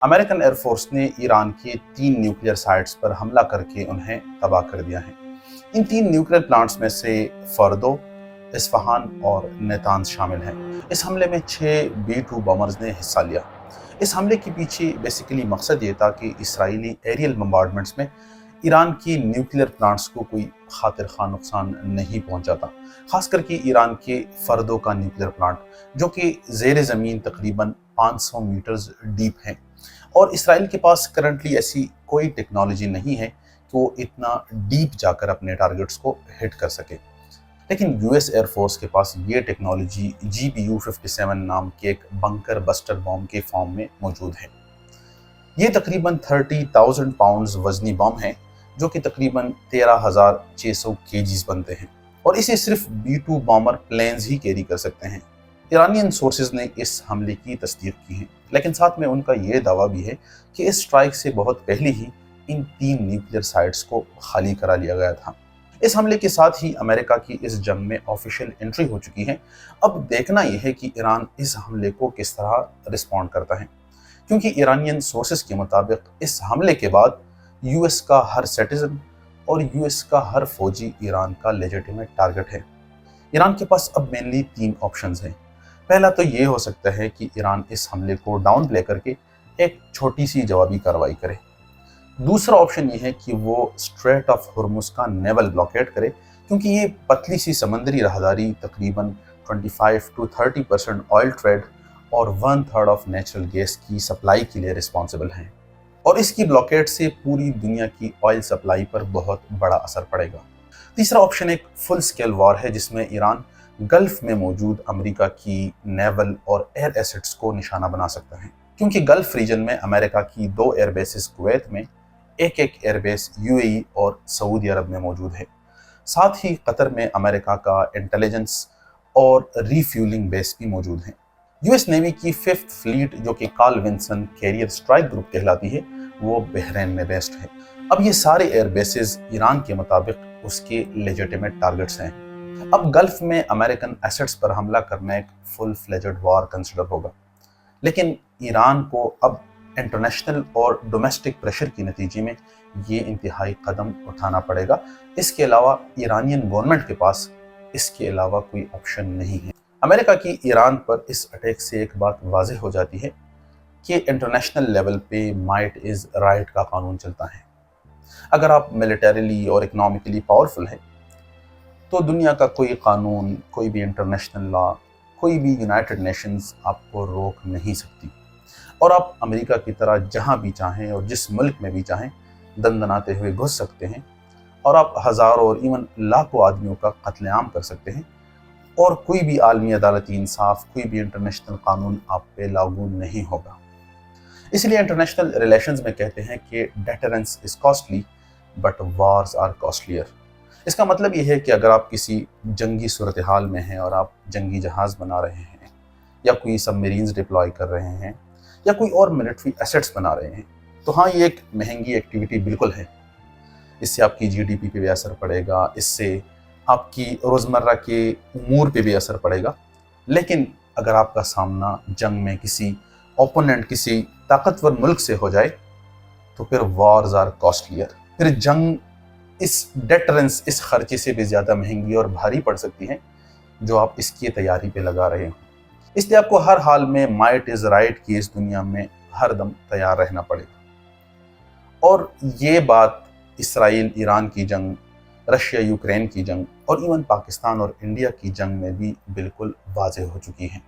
American air force ने Iran के 3 nuclear sites पर हमला करके उन्हें तबाह कर दिया है। इन 3 न्यूक्लियर प्लांट्स में से फर्दो, इस्फहान और नेतांज शामिल हैं। इस हमले में 6 B-2 बॉम्बर्स ने हिस्सा लिया। इस हमले के पीछे बेसिकली मकसद ये था कि इसराइली एरियल बम्बार्डमेंट्स में ईरान की न्यूक्लियर प्लांट्स को कोई खातिर खा नुकसान नहीं पहुंचा था। खास करके ईरान के फर्दो का न्यूक्लियर प्लांट, जो कि ज़ेर ज़मीन तकरीबन 500 मीटर्स डीप है, और इसराइल के पास करंटली ऐसी कोई टेक्नोलॉजी नहीं है कि वो इतना डीप जाकर अपने टारगेट्स को हिट कर सके। लेकिन यूएस एयरफोर्स के पास ये टेक्नोलॉजी GBU-57 नाम के एक बंकर बस्टर बॉम्ब के फॉर्म में मौजूद है। ये तकरीबन 30,000 पाउंड्स वजनी बॉम्ब है, जो कि तकरीबन 13,600 केजीज बनते हैं, और इसे सिर्फ B-2 बॉम्बर प्लेन्स ही कैरी कर सकते हैं। ईरानियन सोर्सेज ने इस हमले की तस्दीक की है, लेकिन साथ में उनका ये दावा भी है कि इस स्ट्राइक से बहुत पहले ही इन 3 न्यूक्लियर साइट्स को खाली करा लिया गया था। इस हमले के साथ ही अमेरिका की इस जंग में ऑफिशियल एंट्री हो चुकी है। अब देखना यह है कि ईरान इस हमले को किस तरह रिस्पॉन्ड करता है, क्योंकि ईरानियन सोर्सेज के मुताबिक इस हमले के बाद यूएस का हर सिटीजन और यूएस का हर फौजी ईरान का लेजिटिमेट टारगेट है। ईरान के पास अब मेनली 3 ऑप्शंस हैं। पहला तो ये हो सकता है कि ईरान इस हमले को डाउन प्ले करके एक छोटी सी जवाबी कार्रवाई करे। दूसरा ऑप्शन ये है कि वो स्ट्रेट ऑफ हुर्मुज का नेवल ब्लॉकेट करे, क्योंकि ये पतली सी समंदरी राहदारी तकरीबन 25 to 30% ऑयल ट्रेड और 1/3 ऑफ नेचुरल गैस की सप्लाई के लिए रिस्पॉन्सिबल हैं, और इसकी ब्लॉकेट से पूरी दुनिया की ऑयल सप्लाई पर बहुत बड़ा असर पड़ेगा। तीसरा ऑप्शन एक फुल स्केल वॉर है, जिसमें ईरान गल्फ में मौजूद अमेरिका की नेवल और एयर एसेट्स को निशाना बना सकता है, क्योंकि गल्फ रीजन में अमेरिका की 2 एयरबेसेस कुवैत में, एक एयरबेस यूएई और सऊदी अरब में मौजूद है। साथ ही कतर में अमेरिका का इंटेलिजेंस और रीफ्यूलिंग बेस भी मौजूद है। यूएस नेवी की 5th फ्लीट, जो कि Carl Vinson carrier strike group कहलाती है, वो बहरीन में बेस्ड है। अब ये सारे एयरबेसेस ईरान के मुताबिक उसके लेजिटिमेट टारगेट्स हैं। अब गल्फ में अमेरिकन एसेट्स पर हमला करना एक फुल फ्लेजेड वॉर कंसिडर होगा, लेकिन ईरान को अब इंटरनेशनल और डोमेस्टिक प्रेशर के नतीजे में ये इंतहाई कदम उठाना पड़ेगा। इसके अलावा ईरानियन गवर्नमेंट के पास इसके अलावा कोई ऑप्शन नहीं है। अमेरिका की ईरान पर इस अटैक से एक बात वाज़ेह हो जाती है कि इंटरनेशनल लेवल पे माइट इज़ राइट का कानून चलता है। अगर आप मिलिटरीली और इकोनॉमिकली पावरफुल हैं, तो दुनिया का कोई कानून, कोई भी इंटरनेशनल लॉ, कोई भी यूनाइटेड नेशंस आपको रोक नहीं सकती, और आप अमेरिका की तरह जहां भी चाहें और जिस मुल्क में भी चाहें दंदनाते हुए घुस सकते हैं, और आप हज़ारों और इवन लाखों आदमियों का कत्लेआम कर सकते हैं, और कोई भी आलमी अदालती इंसाफ, कोई भी इंटरनेशनल कानून आप पे लागू नहीं होगा। इसलिए इंटरनेशनल रिलेशंस में कहते हैं कि deterrence is costly but wars are costlier. इसका मतलब ये है कि अगर आप किसी जंगी सूरत हाल में हैं और आप जंगी जहाज़ बना रहे हैं, या कोई सबमरीन्स डिप्लॉय कर रहे हैं, या कोई और मिलिट्री एसेट्स बना रहे हैं, तो हाँ, ये एक महंगी एक्टिविटी बिल्कुल है। इससे आपकी जीडीपी पे भी असर पड़ेगा, इससे आपकी रोज़मर्रा के उमूर पे भी असर पड़ेगा। लेकिन अगर आपका सामना जंग में किसी ओपोनेंट, किसी ताकतवर मुल्क से हो जाए, तो फिर वॉर्स आर कॉस्टलियर। फिर जंग इस डेटरेंस, इस खर्चे से भी ज़्यादा महंगी और भारी पड़ सकती है जो आप इसकी तैयारी पे लगा रहे हो। इसलिए आपको हर हाल में माइट इज़ राइट की इस दुनिया में हर दम तैयार रहना पड़ेगा। और ये बात इसराइल ईरान की जंग, रशिया यूक्रेन की जंग, और इवन पाकिस्तान और इंडिया की जंग में भी बिल्कुल वाज़ेह हो चुकी है।